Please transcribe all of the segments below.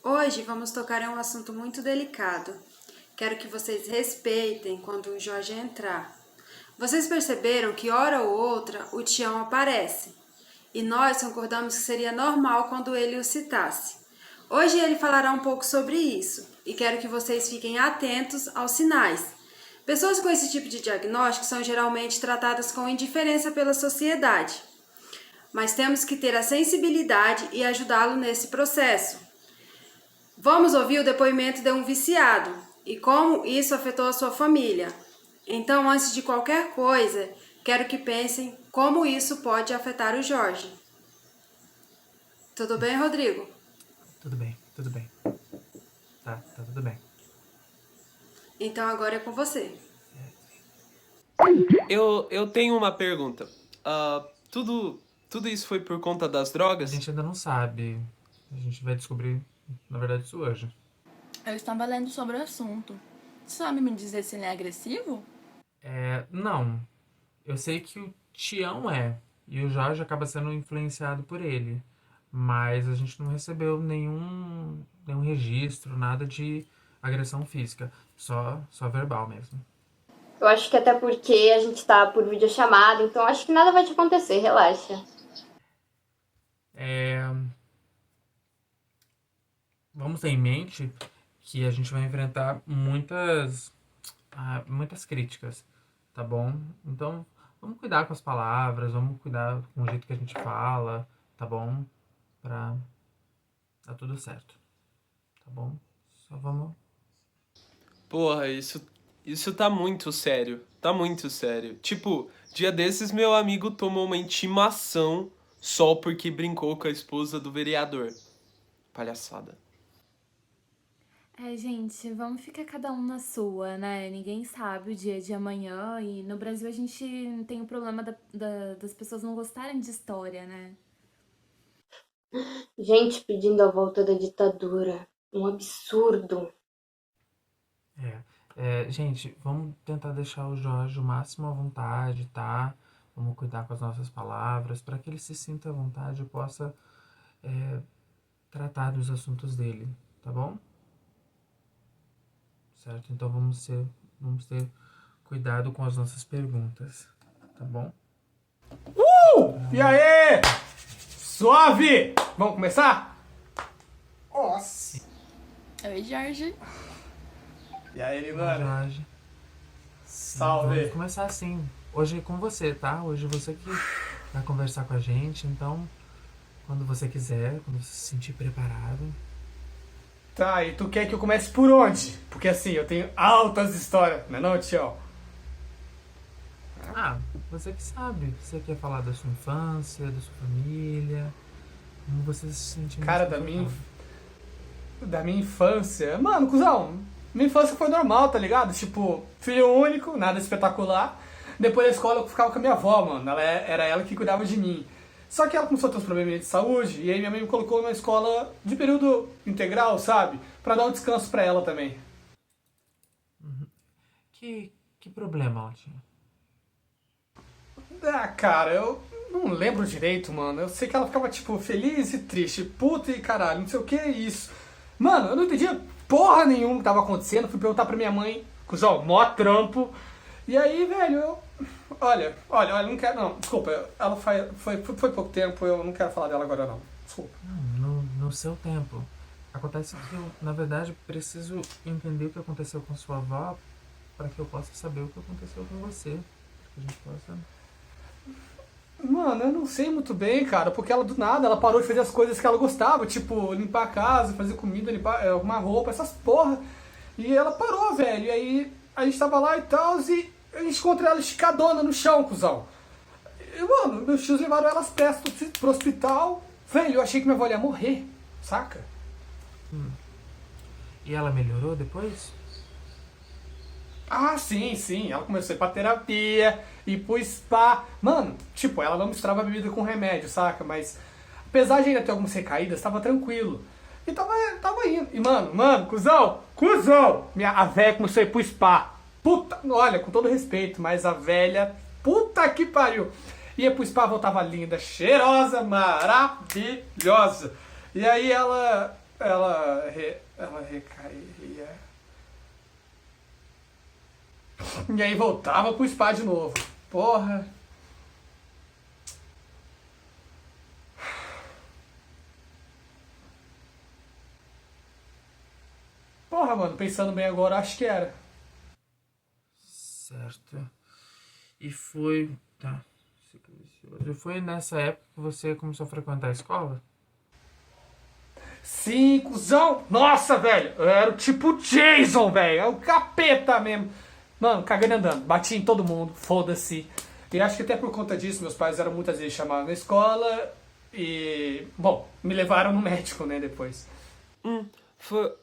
Hoje vamos tocar em um assunto muito delicado. Quero que vocês respeitem quando o Jorge entrar. Vocês perceberam que hora ou outra o Tião aparece, e nós concordamos que seria normal quando ele o citasse. Hoje ele falará um pouco sobre isso, e quero que vocês fiquem atentos aos sinais. Pessoas com esse tipo de diagnóstico são geralmente tratadas com indiferença pela sociedade, mas temos que ter a sensibilidade e ajudá-lo nesse processo. Vamos ouvir o depoimento de um viciado e como isso afetou a sua família. Então, antes de qualquer coisa, quero que pensem como isso pode afetar o Jorge. Tudo bem, Rodrigo? Tudo bem. Tá tudo bem. Então agora é com você. Eu tenho uma pergunta. Tudo isso foi por conta das A drogas? gente ainda não sabe. A gente vai descobrir, na verdade, isso hoje. Eu estava lendo sobre o assunto. Você sabe me dizer se ele é agressivo? Não. Eu sei que o Tião é. E o Jorge acaba sendo influenciado por ele. Mas a gente não recebeu nenhum registro, nada de agressão física. Só verbal mesmo. Eu acho que até porque a gente tá por videochamada, então acho que nada vai te acontecer, relaxa. Vamos ter em mente que a gente vai enfrentar muitas críticas, tá bom? Então, vamos cuidar com as palavras, vamos cuidar com o jeito que a gente fala, tá bom? Pra dar tudo certo, tá bom? Só vamos... Porra, isso tá muito sério. Tá muito sério. Tipo, dia desses meu amigo tomou uma intimação só porque brincou com a esposa do vereador. Palhaçada. Gente, vamos ficar cada um na sua, né? Ninguém sabe o dia de amanhã e no Brasil a gente tem o problema das pessoas não gostarem de história, né? Gente pedindo a volta da ditadura. Um absurdo. Gente, vamos tentar deixar o Jorge o máximo à vontade, tá? Vamos cuidar com as nossas palavras, para que ele se sinta à vontade e possa tratar dos assuntos dele, tá bom? Certo? Então vamos ter cuidado com as nossas perguntas, tá bom? E aí? Suave! Vamos começar? Nossa! Oi, Jorge. E aí, Oi, Livana? Jorge. Salve! Vamos começar assim. Hoje é com você, tá? Hoje você que vai conversar com a gente, então quando você quiser, quando você se sentir preparado. Tá, e tu quer que eu comece por onde? Porque assim, eu tenho altas histórias, não é não, tio? Você que sabe. Você quer falar da sua infância, da sua família, como você se sente mais Cara, confortável. da minha infância... Mano, cuzão, minha infância foi normal, tá ligado? Tipo, filho único, nada espetacular. Depois da escola eu ficava com a minha avó, mano. Era ela que cuidava de mim. Só que ela começou a ter uns probleminha de saúde, e aí minha mãe me colocou numa escola de período integral, sabe? Pra dar um descanso pra ela também. Que problema ela tinha? Cara, eu não lembro direito, mano. Eu sei que ela ficava, tipo, feliz e triste, puta e caralho, não sei o que é isso. Mano, eu não entendia porra nenhuma que tava acontecendo. Fui perguntar pra minha mãe, cuzão, mó trampo. E aí, velho, eu... Olha, não quero, não. Desculpa, ela foi pouco tempo, eu não quero falar dela agora, não. Desculpa. No seu tempo. Acontece que eu, na verdade, preciso entender o que aconteceu com sua avó para que eu possa saber o que aconteceu com você. Que a gente possa... Mano, eu não sei muito bem, cara, porque ela do nada, ela parou de fazer as coisas que ela gostava, tipo, limpar a casa, fazer comida, arrumar roupa, essas porra. E ela parou, velho, e aí a gente tava lá e tal, e a gente encontrou ela esticadona no chão, cuzão. E, mano, meus tios levaram ela às pressas pro hospital. Velho, eu achei que minha avó ia morrer, saca? E ela melhorou depois? Ah, sim, ela começou a ir pra terapia, ir pro spa. Mano, tipo, ela não misturava bebida com remédio, saca? Mas, apesar de ainda ter algumas recaídas, tava tranquilo. E tava indo. E, mano, cuzão! A véia começou a ir pro spa. Puta, olha, com todo respeito, mas a velha, puta que pariu. Ia pro spa, voltava linda, cheirosa, maravilhosa. E aí ela ela recaía. E aí voltava pro spa de novo. Porra. Porra, mano, pensando bem agora, acho que era. Certo. E foi... Tá. E foi nessa época que você começou a frequentar a escola? Sim, cuzão! Nossa, velho! Eu era o tipo Jason, velho! É o capeta mesmo! Mano, cagando e andando. Bati em todo mundo, foda-se. E acho que até por conta disso, meus pais eram muitas vezes chamados na escola e... Bom, me levaram no médico, né, depois.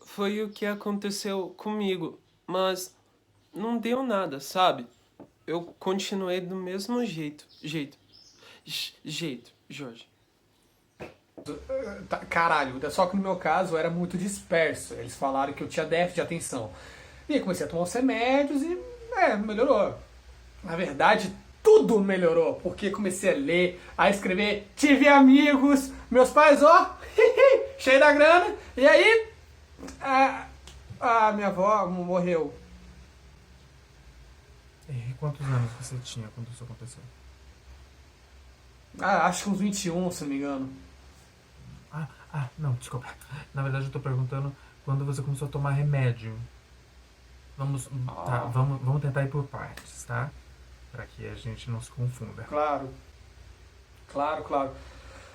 Foi o que aconteceu comigo, mas não deu nada, sabe? Eu continuei do mesmo jeito, Jorge. Tá, caralho, só que no meu caso eu era muito disperso. Eles falaram que eu tinha déficit de atenção. E aí comecei a tomar uns remédios e, melhorou. Na verdade, tudo melhorou, porque comecei a ler, a escrever, tive amigos, meus pais, ó, cheio da grana, e aí, a minha avó morreu. E quantos anos você tinha quando isso aconteceu? Acho que uns 21, se não me engano. Não, desculpa. Na verdade eu tô perguntando quando você começou a tomar remédio. Vamos tentar ir por partes, tá? Pra que a gente não se confunda. Claro.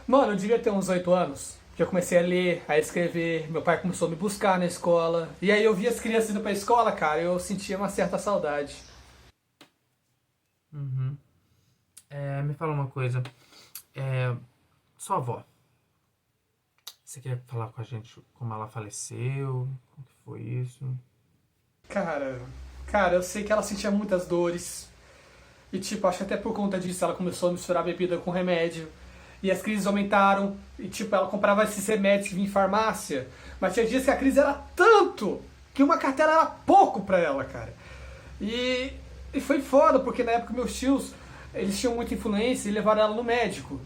Mano, eu devia ter uns 8 anos, que eu comecei a ler, a escrever, meu pai começou a me buscar na escola, e aí eu via as crianças indo pra escola, cara, eu sentia uma certa saudade. Uhum. Me fala uma coisa. Sua avó. Você quer falar com a gente como ela faleceu? Como que foi isso? Cara, eu sei que ela sentia muitas dores. E tipo, acho que até por conta disso ela começou a misturar bebida com remédio. E as crises aumentaram. E tipo, ela comprava esses remédios que vinha em farmácia. Mas tinha dias que a crise era tanto que uma cartela era pouco pra ela, cara. E foi foda, porque na época meus tios, eles tinham muita influência e levaram ela no médico.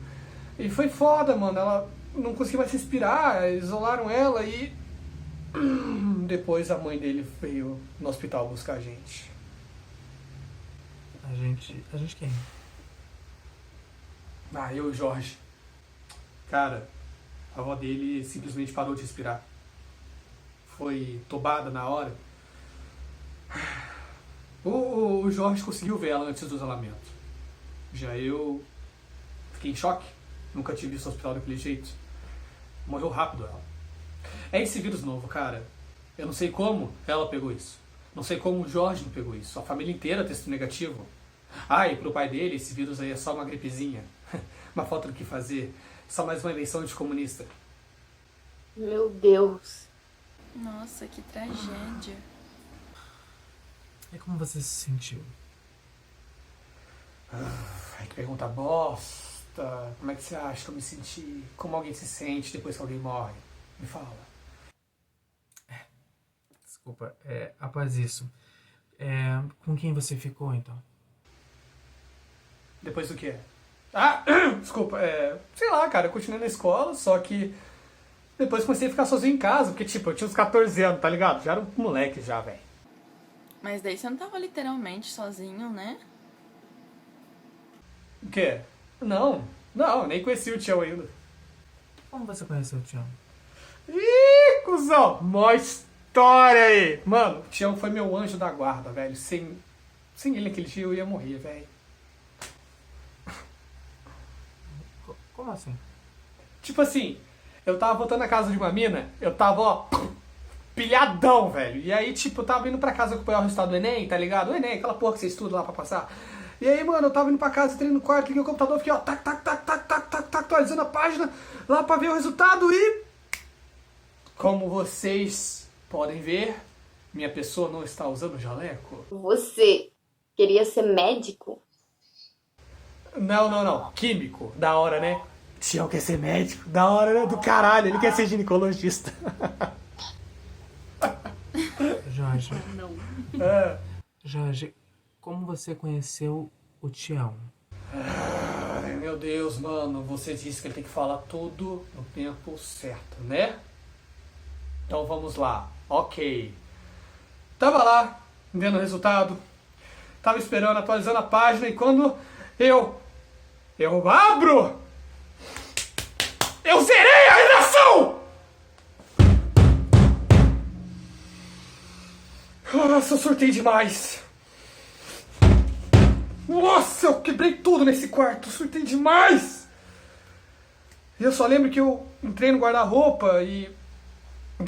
E foi foda, mano. Ela não conseguia mais respirar, isolaram ela e... Depois a mãe dele veio no hospital buscar a gente. A gente quem? Eu e o Jorge. Cara, a avó dele simplesmente parou de respirar. Foi tobada na hora. O Jorge conseguiu ver ela antes do isolamento. Já eu fiquei em choque. Nunca tive visto no hospital daquele jeito. Morreu rápido ela. É esse vírus novo, cara. Eu não sei como ela pegou isso. Não sei como o Jorge não pegou isso. A família inteira testou negativo. E pro pai dele, esse vírus aí é só uma gripezinha. Uma falta do que fazer. Só mais uma eleição de comunista. Meu Deus. Nossa, que tragédia. E como você se sentiu? Que pergunta bosta. Como é que você acha que eu me senti? Como alguém se sente depois que alguém morre? Me fala. Desculpa, após isso, com quem você ficou então? Depois do quê? Desculpa, sei lá, cara, eu continuei na escola, só que depois comecei a ficar sozinho em casa, porque tipo, eu tinha uns 14 anos, tá ligado? Já era um moleque já, velho. Mas daí você não tava literalmente sozinho, né? O quê? Não, nem conheci o Tião ainda. Como você conheceu o Tião? Ih, cuzão, mó história aí. Mano, o Tião foi meu anjo da guarda, velho. Sem ele naquele dia eu ia morrer, velho. Como assim? Tipo assim, eu tava voltando na casa de uma mina, eu tava, ó, pilhadão, velho. E aí, tipo, eu tava indo pra casa acompanhar o resultado do Enem, tá ligado? O Enem, aquela porra que você estuda lá pra passar. E aí, mano, eu tava indo pra casa, entrei no quarto, liguei o computador, fiquei, ó, tac, atualizando a página lá pra ver o resultado e... Como vocês podem ver, minha pessoa não está usando jaleco. Você queria ser médico? Não. Químico. Da hora, né? Tião quer ser médico. Da hora, né? Do caralho. Ele quer ser ginecologista. Jorge. Jorge, como você conheceu o Tião? Ai, meu Deus, mano. Você disse que ele tem que falar tudo no tempo certo, né? Então vamos lá. Ok. Tava lá, vendo o resultado. Tava esperando, atualizando a página. E quando eu abro, eu zerei a redação! Nossa, eu surtei demais. Nossa, eu quebrei tudo nesse quarto. Surtei demais. E eu só lembro que eu entrei no guarda-roupa e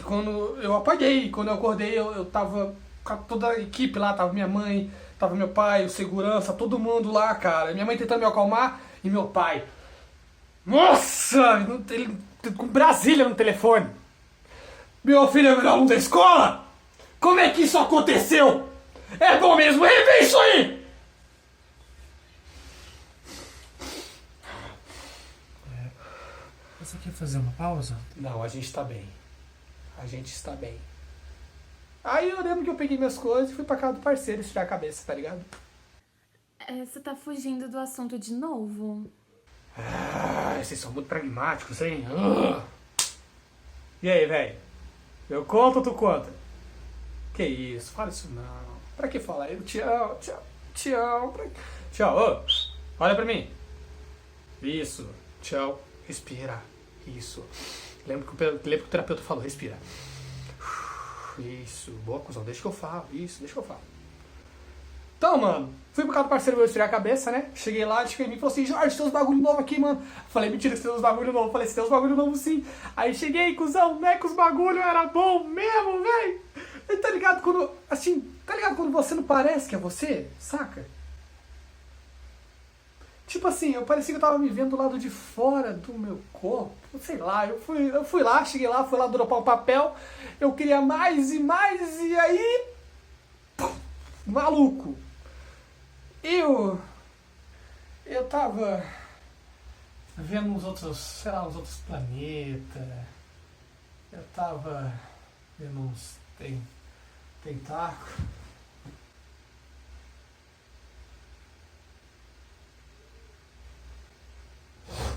quando eu apaguei. Quando eu acordei, eu tava com toda a equipe lá. Tava minha mãe, tava meu pai, o segurança, todo mundo lá, cara. Minha mãe tentando me acalmar e meu pai. Nossa, ele com Brasília no telefone. Meu filho é o melhor aluno da escola? Como é que isso aconteceu? É bom mesmo, rever isso aí! Você quer fazer uma pausa? Não, a gente tá bem. A gente está bem. Aí eu lembro que eu peguei minhas coisas e fui pra casa do parceiro esfriar a cabeça, tá ligado? Você tá fugindo do assunto de novo? Ah, vocês são muito pragmáticos, hein? E aí, velho? Eu conto ou tu conta? Que isso, fala isso não. Pra que falar? Eu te amo, te amo, te amo. Tchau, ô, olha pra mim. Isso, tchau, respira. Isso. Lembra que o terapeuta falou, respira. Isso, boa cuzão, deixa que eu falo. Isso, deixa que eu falo. Então, mano, fui pro casa do parceiro meu esfriar a cabeça, né? Cheguei lá, cheguei em mim e falou assim, Jorge, tem uns bagulho novo aqui, mano. Falei, mentira, você tem uns bagulho novo. Falei, você tem uns bagulho novo sim. Aí cheguei, cuzão, né, que os bagulho era bom mesmo, velho. E tá ligado quando, assim, tá ligado quando você não parece que é você, saca? Tipo assim, eu parecia que eu tava me vendo do lado de fora do meu corpo. Sei lá, eu fui lá, cheguei lá, fui lá dropar um papel. Eu queria mais, e aí... Pum, maluco. Eu tava vendo uns outros, sei lá, uns outros planetas. Eu tava vendo uns tentáculos.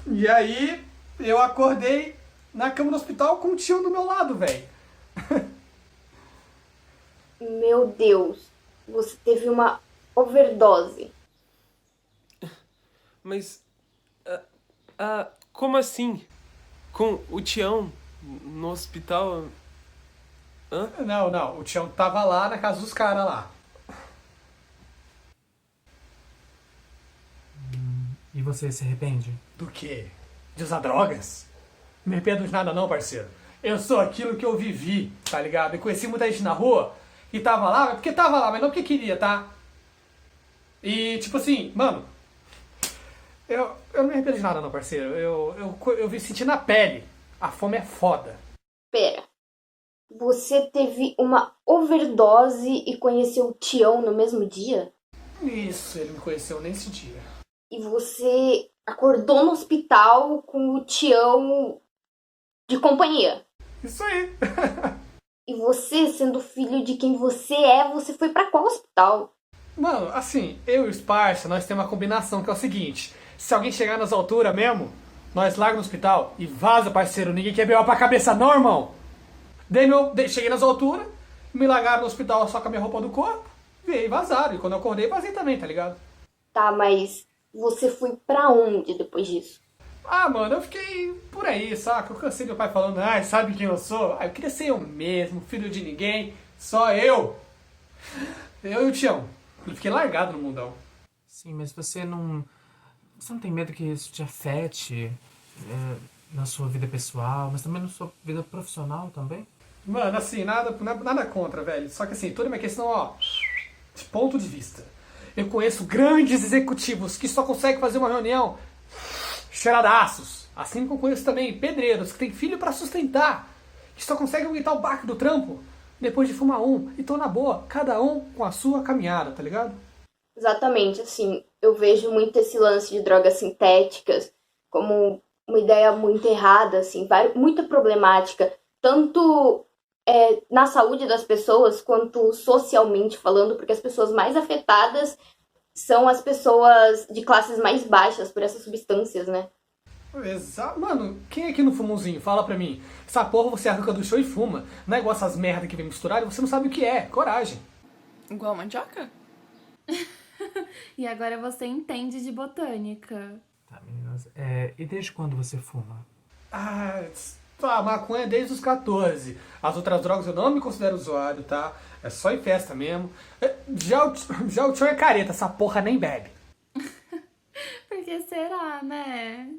E aí, eu acordei na cama do hospital com um tio do meu lado, velho. Meu Deus, você teve uma overdose. Mas. Como assim? Com o Tião no hospital? Hã? Não, o Tião tava lá na casa dos caras lá. E você se arrepende? Do quê? De usar drogas? Não me arrependo de nada não, parceiro. Eu sou aquilo que eu vivi, tá ligado? Eu conheci muita gente na rua que tava lá, porque tava lá, mas não porque queria, tá? E, tipo assim, mano, eu não me arrependo de nada não, parceiro. Eu vi sentir na pele. A fome é foda. Pera, você teve uma overdose e conheceu o Tião no mesmo dia? Isso, ele me conheceu nesse dia. E você acordou no hospital com o Tião de companhia? Isso aí. E você, sendo filho de quem você foi pra qual hospital? Mano, assim, eu e o Sparsa, nós temos uma combinação que é o seguinte. Se alguém chegar nas alturas mesmo, nós larga no hospital e vaza, parceiro. Ninguém quer B.O. pra cabeça não, irmão. Cheguei nas alturas, me largaram no hospital só com a minha roupa do corpo, e vazaram. E quando eu acordei, vazei também, tá ligado? Tá, mas você foi pra onde depois disso? Ah, mano, eu fiquei por aí, saca? Eu cansei do meu pai falando, sabe quem eu sou? Eu queria ser eu mesmo, filho de ninguém, só eu. Eu e o Tião. Eu fiquei largado no mundão. Sim, mas você não tem medo que isso te afete na sua vida pessoal, mas também na sua vida profissional também? Mano, assim, nada contra, velho. Só que assim, toda minha questão, ó, de ponto de vista. Eu conheço grandes executivos que só conseguem fazer uma reunião cheiradaços. Assim como eu conheço também pedreiros que têm filho pra sustentar, que só conseguem aguentar o baque do trampo depois de fumar um. E tão na boa, cada um com a sua caminhada, tá ligado? Exatamente, assim, eu vejo muito esse lance de drogas sintéticas como uma ideia muito errada, assim, muito problemática, tanto na saúde das pessoas quanto socialmente falando, porque as pessoas mais afetadas são as pessoas de classes mais baixas por essas substâncias, né? Mano, quem aqui não fuma umzinho? Fala pra mim. Essa porra você arranca do show e fuma. Não é igual essas merda que vem misturar e você não sabe o que é. Coragem. Igual mandioca? E agora você entende de botânica. Tá, meninas. E desde quando você fuma? Maconha é desde os 14. As outras drogas eu não me considero usuário, tá? É só em festa mesmo. Já o tio é careta, essa porra nem bebe. Por que será, né?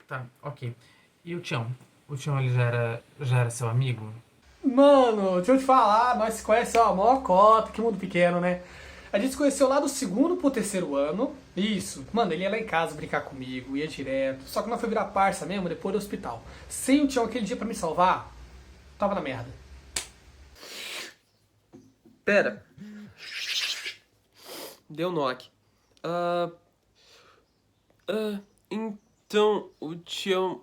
Tá, ok. E o Tião? O Tião, ele já era seu amigo? Mano, deixa eu te falar, nós se conhecemos, ó, maior cota, que mundo pequeno, né? A gente se conheceu lá do 2º pro 3º ano. Isso. Mano, ele ia lá em casa brincar comigo, ia direto. Só que nós foi virar parça mesmo depois do hospital. Sem o Tião aquele dia pra me salvar, tava na merda. Pera. Deu nó aqui. Então, o Tião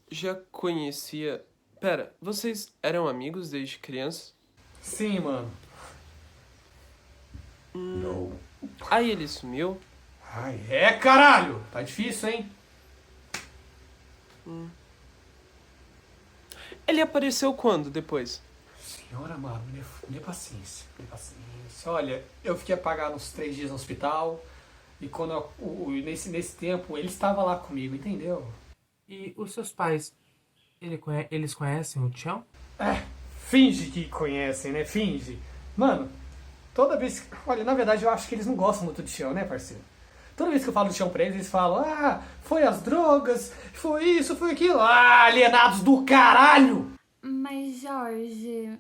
já conhecia... Pera, vocês eram amigos desde criança? Sim, mano. Aí ele sumiu? Ai, caralho! Tá difícil, hein? Ele apareceu quando depois? Senhora, mano, me dê paciência. Olha, eu fiquei apagado uns 3 dias no hospital. E quando nesse tempo, ele estava lá comigo, entendeu? E os seus pais, eles conhecem o Tião? Finge que conhecem, né? Finge. Mano, toda vez... Olha, na verdade, eu acho que eles não gostam muito de Tião, né, parceiro? Toda vez que eu falo do Tião pra eles falam... foi as drogas, foi isso, foi aquilo. Alienados do caralho! Mas, Jorge...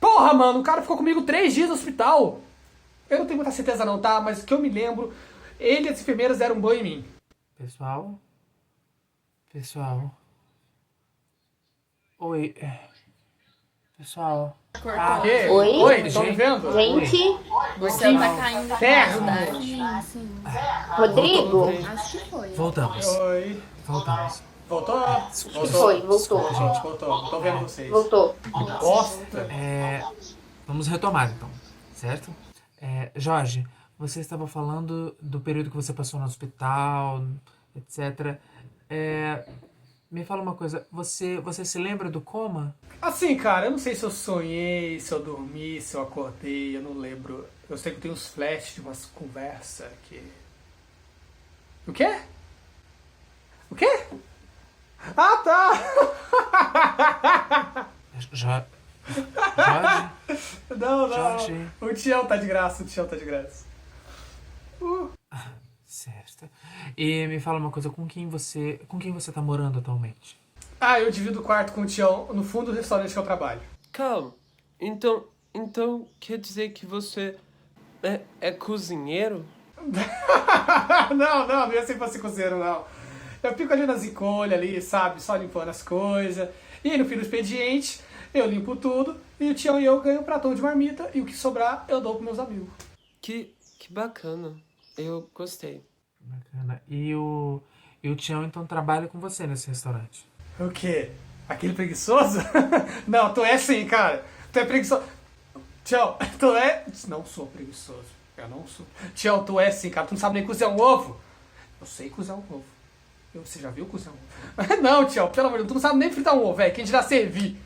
Porra, mano, o cara ficou comigo 3 dias no hospital. Eu não tenho muita certeza não, tá? Mas que eu me lembro, ele e as enfermeiras deram um banho em mim. Pessoal? Oi. Pessoal. Oi, estão me vendo? Gente, Você tá caindo na Ferro. faculdade. Rodrigo? Acho que foi. Voltamos. Oi. Voltamos. Voltou? Voltou. Gente, voltou. Tô vendo vocês. Voltou. Bosta. Vamos retomar, então. Certo? Jorge, você estava falando do período que você passou no hospital, etc. Me fala uma coisa. Você se lembra do coma? Assim, cara, eu não sei se eu sonhei, se eu dormi, se eu acordei, eu não lembro. Eu sei que eu tenho uns flashes de umas conversas que... O quê? O quê? Ah, tá! Jorge? Não. Jorge. O Tião tá de graça, Certo. E me fala uma coisa, com quem você tá morando atualmente? Eu divido o quarto com o Tião no fundo do restaurante que eu trabalho. Calma. Então quer dizer que você é cozinheiro? Não ia ser pra ser cozinheiro, não. Eu fico ali nas encolhas ali, sabe, só limpando as coisas. E aí no fim do expediente, eu limpo tudo, e o Tião e eu ganham um pratão de marmita, e o que sobrar eu dou pros meus amigos. Que bacana. Eu gostei. Bacana. E o Tião, então, trabalha com você nesse restaurante? O quê? Aquele preguiçoso? Não, tu é sim, cara. Tu é preguiçoso. Tião, tu é... Não sou preguiçoso. Eu não sou. Tião, tu é sim, cara. Tu não sabe nem cozinhar um ovo? Eu sei cozinhar um ovo. Você já viu cozinhar um ovo? Não, Tião, pelo amor de Deus. Tu não sabe nem fritar um ovo, velho. Quem dirá servir?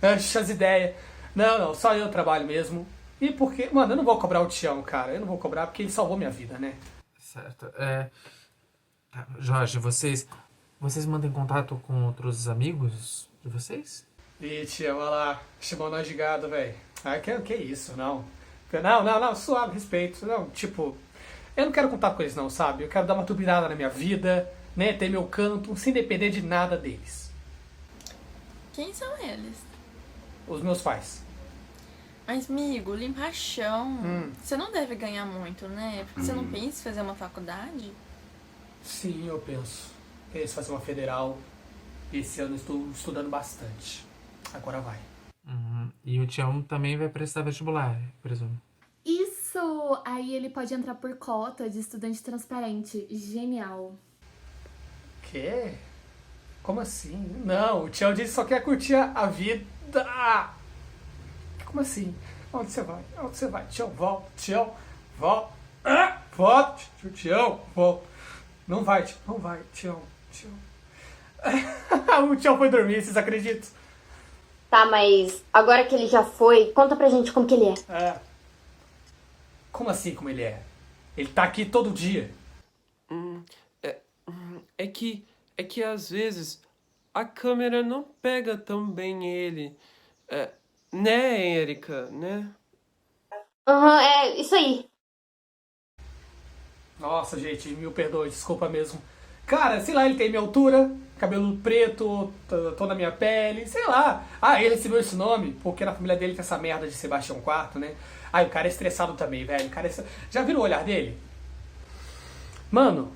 Deixa as ideias. Não. Só eu trabalho mesmo. E porque... Mano, eu não vou cobrar o Tião, cara. Eu não vou cobrar porque ele salvou minha vida, né? Certo. Jorge, vocês mantêm contato com outros amigos de vocês? Ih, Tião, olha lá. Chamou nós de gado, velho. Que isso, não. Não, suave, respeito. Não, tipo... Eu não quero contato com eles não, sabe? Eu quero dar uma turbinada na minha vida, né? Ter meu canto, sem depender de nada deles. Quem são eles? Os meus pais. Mas, amigo, limpar chão, você não deve ganhar muito, né? Porque você não pensa em fazer uma faculdade? Sim, eu penso. Penso em fazer uma federal. Esse ano eu estou estudando bastante. Agora vai. Uhum. E o Tião também vai prestar vestibular, presumo. Isso! Aí ele pode entrar por cota de estudante transparente. Genial. Quê? Como assim? Não, o Tião disse que só quer curtir a vida. Como assim? Onde você vai? Tião, volta. Tião, volta. Volta. Tião, volta. Não vai, Tião. Não vai, Tião. O Tião foi dormir, vocês acreditam? Tá, mas agora que ele já foi, conta pra gente como que ele é. É. Como assim, como ele é? Ele tá aqui todo dia. É que às vezes a câmera não pega tão bem ele. Né, Erika, né? Aham, é isso aí. Nossa, gente, mil perdões, desculpa mesmo. Cara, sei lá, ele tem minha altura, cabelo preto, toda a minha pele, sei lá. Ah, ele recebeu esse nome porque na família dele tem essa merda de Sebastião IV, né? Ah, o cara é estressado também, velho. O cara é... Já viram o olhar dele? Mano,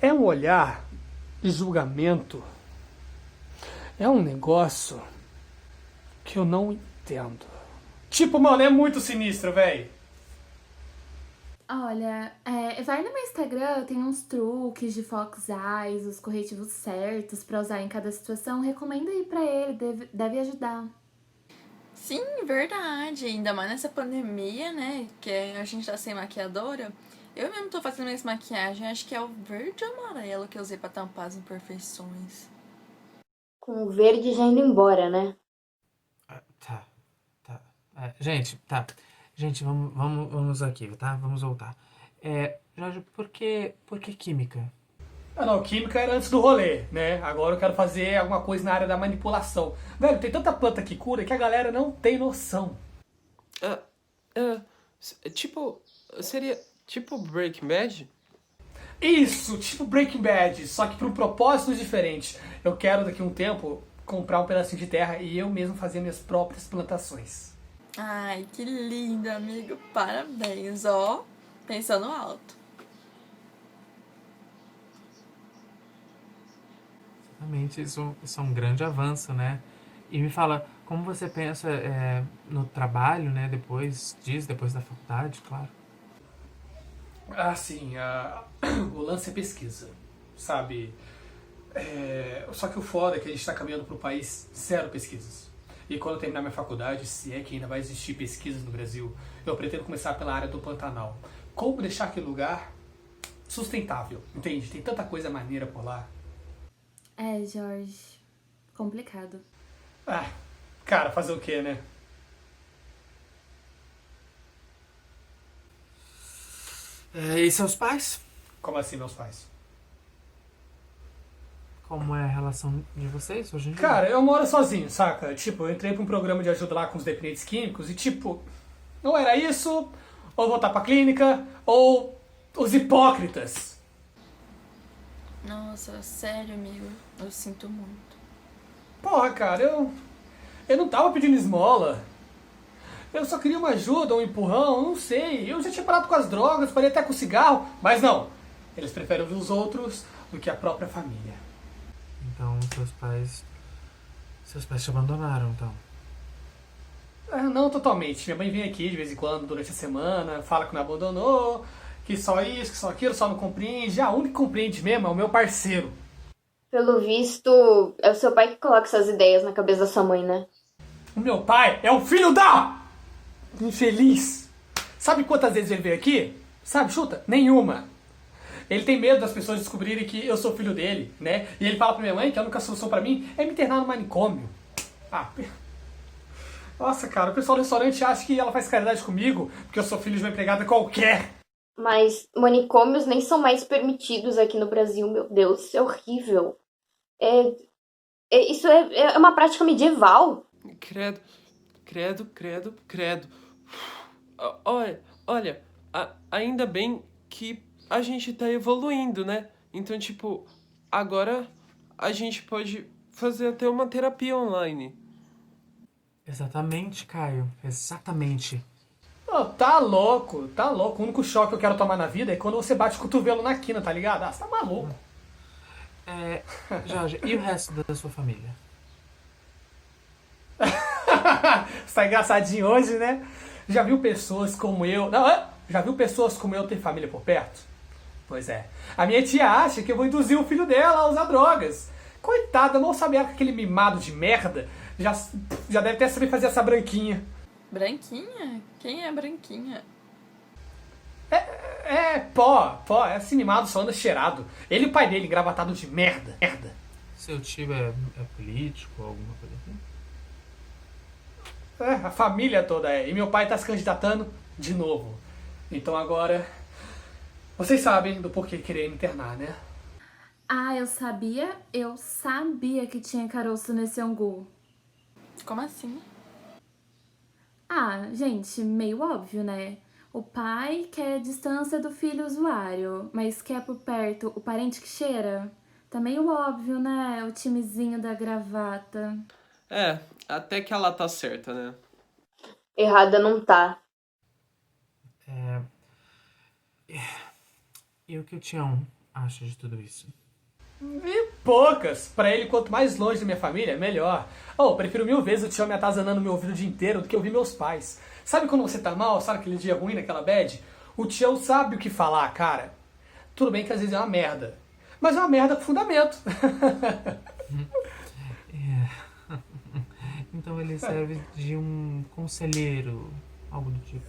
é um olhar de julgamento. É um negócio que eu não entendo. Tipo, mano, é muito sinistro, velho. Olha, vai no meu Instagram, tem uns truques de Fox Eyes, os corretivos certos pra usar em cada situação. Recomendo aí pra ele, deve ajudar. Sim, verdade. Ainda mais nessa pandemia, né? Que a gente tá sem maquiadora. Eu mesmo tô fazendo essa maquiagem. Acho que é o verde e amarelo que eu usei pra tampar as imperfeições. Com o verde já indo embora, né? Tá. Gente, tá. Gente, vamos aqui, tá? Vamos voltar. Jorge, por que química? Ah, não, química era antes do rolê, né? Agora eu quero fazer alguma coisa na área da manipulação. Velho, tem tanta planta que cura que a galera não tem noção. Seria tipo Breaking Bad? Isso, tipo Breaking Bad, só que para um propósito diferente. Eu quero daqui a um tempo comprar um pedacinho de terra e eu mesmo fazer minhas próprias plantações. Ai, que lindo, amigo. Parabéns, ó. Pensando alto. Exatamente, isso é um grande avanço, né? E me fala, como você pensa no trabalho, né? Depois da faculdade, claro. Ah, sim, o lance é pesquisa, sabe? Só que o foda é que a gente tá caminhando para um país zero pesquisas. E quando eu terminar minha faculdade, se é que ainda vai existir pesquisas no Brasil, eu pretendo começar pela área do Pantanal. Como deixar aquele lugar sustentável, entende? Tem tanta coisa maneira por lá. Jorge, complicado. Ah, cara, fazer o quê, né? E seus pais? Como assim, meus pais? Como é a relação de vocês hoje em dia? Cara, eu moro sozinho, saca? Tipo, eu entrei pra um programa de ajuda lá com os dependentes químicos e, tipo, ou era isso, ou voltar pra clínica, ou os hipócritas. Nossa, sério, amigo. Eu sinto muito. Porra, cara, eu não tava pedindo esmola. Eu só queria uma ajuda, um empurrão, não sei. Eu já tinha parado com as drogas, parei até com o cigarro, mas não. Eles preferem ouvir os outros do que a própria família. Então, seus pais te abandonaram, então? Não totalmente. Minha mãe vem aqui de vez em quando, durante a semana, fala que me abandonou, que só isso, que só aquilo, só não compreende. A única que compreende mesmo é o meu parceiro. Pelo visto, é o seu pai que coloca essas ideias na cabeça da sua mãe, né? O meu pai é o filho da... infeliz. Sabe quantas vezes ele veio aqui? Sabe, chuta? Nenhuma. Ele tem medo das pessoas descobrirem que eu sou filho dele, né? E ele fala pra minha mãe que a única solução pra mim é me internar no manicômio. Nossa, cara, o pessoal do restaurante acha que ela faz caridade comigo porque eu sou filho de uma empregada qualquer. Mas manicômios nem são mais permitidos aqui no Brasil, meu Deus, isso é horrível. Isso é uma prática medieval. Credo. Olha, ainda bem que a gente tá evoluindo, né? Então, tipo, agora a gente pode fazer até uma terapia online. Exatamente, Caio. Exatamente. Oh, tá louco. O único choque que eu quero tomar na vida é quando você bate o cotovelo na quina, tá ligado? Você tá maluco. Jorge, e o resto da sua família? Você tá engraçadinho hoje, né? Já viu pessoas como eu... Já viu pessoas como eu ter família por perto? Pois é. A minha tia acha que eu vou induzir o filho dela a usar drogas. Coitada, mal sabe que aquele mimado de merda já deve até saber fazer essa branquinha. Branquinha? Quem é Branquinha? Pó, é assim animado, só anda cheirado. Ele e o pai dele, engravatado de merda. Seu tio é político, alguma coisa assim? A família toda é. E meu pai tá se candidatando de novo. Então agora, vocês sabem do porquê querer me internar, né? Ah, eu sabia que tinha caroço nesse angu. Como assim? Ah, gente, meio óbvio, né? O pai quer distância do filho usuário, mas quer por perto o parente que cheira? Tá meio óbvio, né? O timezinho da gravata. É, até que ela tá certa, né? Errada não tá. E o que o Tião acha de tudo isso? E poucas. Pra ele, quanto mais longe da minha família, melhor. Oh, prefiro 1000 vezes o tio me atazanando no meu ouvido o dia inteiro do que ouvir meus pais. Sabe quando você tá mal, sabe aquele dia ruim naquela bad? O tio sabe o que falar, cara. Tudo bem que às vezes é uma merda. Mas é uma merda com fundamento. Então ele serve de um conselheiro, algo do tipo.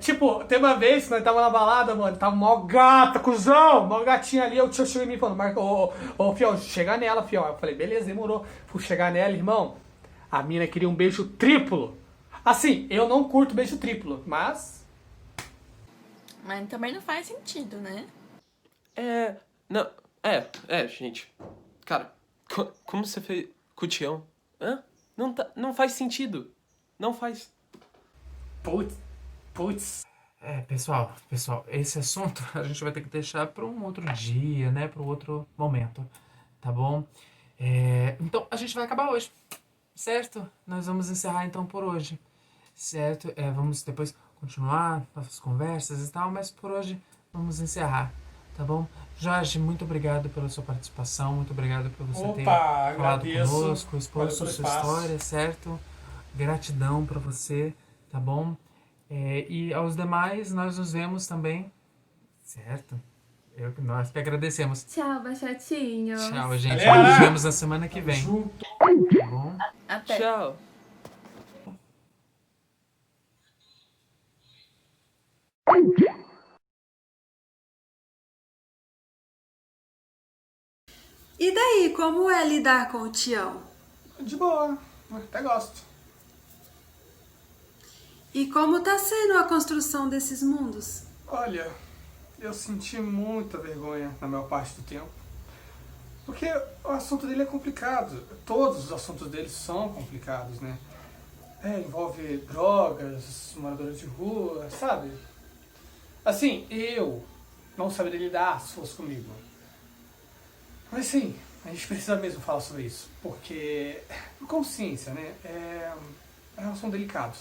Tipo, tem uma vez que nós tava na balada, mano, tava mó gata, cuzão, mó gatinha ali, o tio chegou em mim falando, Marco, ô, fião, chega nela, fião. Eu falei, beleza, demorou. Fui chegar nela, irmão, a mina queria um beijo triplo. Assim, eu não curto beijo triplo, mas... Mas também não faz sentido, né? Não, gente. Cara, como você fez com o Tião? Hã? Não faz sentido. Não faz. Putz. Pessoal, esse assunto a gente vai ter que deixar para um outro dia, né? Para um outro momento, tá bom? Então a gente vai acabar hoje, certo? Nós vamos encerrar então por hoje, certo? Vamos depois continuar nossas conversas e tal, mas por hoje vamos encerrar, tá bom? Jorge, muito obrigado pela sua participação, muito obrigado por você ter falado agradeço. conosco, exposto Valeu sua pelo espaço. história, certo? Gratidão para você, tá bom? E aos demais, nós nos vemos também, certo? Nós que agradecemos. Tchau, baixotinhos. Tchau, gente. Galera, Nos vemos na semana que vem. Junto. Tá bom? Até. Tchau. E daí, como é lidar com o Tião? De boa, até gosto. E como tá sendo a construção desses mundos? Olha, eu senti muita vergonha na maior parte do tempo. Porque o assunto dele é complicado. Todos os assuntos dele são complicados, né? Envolve drogas, moradores de rua, sabe? Assim, eu não saberia lidar se fosse comigo. Mas sim, a gente precisa mesmo falar sobre isso. Porque consciência, né? É um assunto delicado.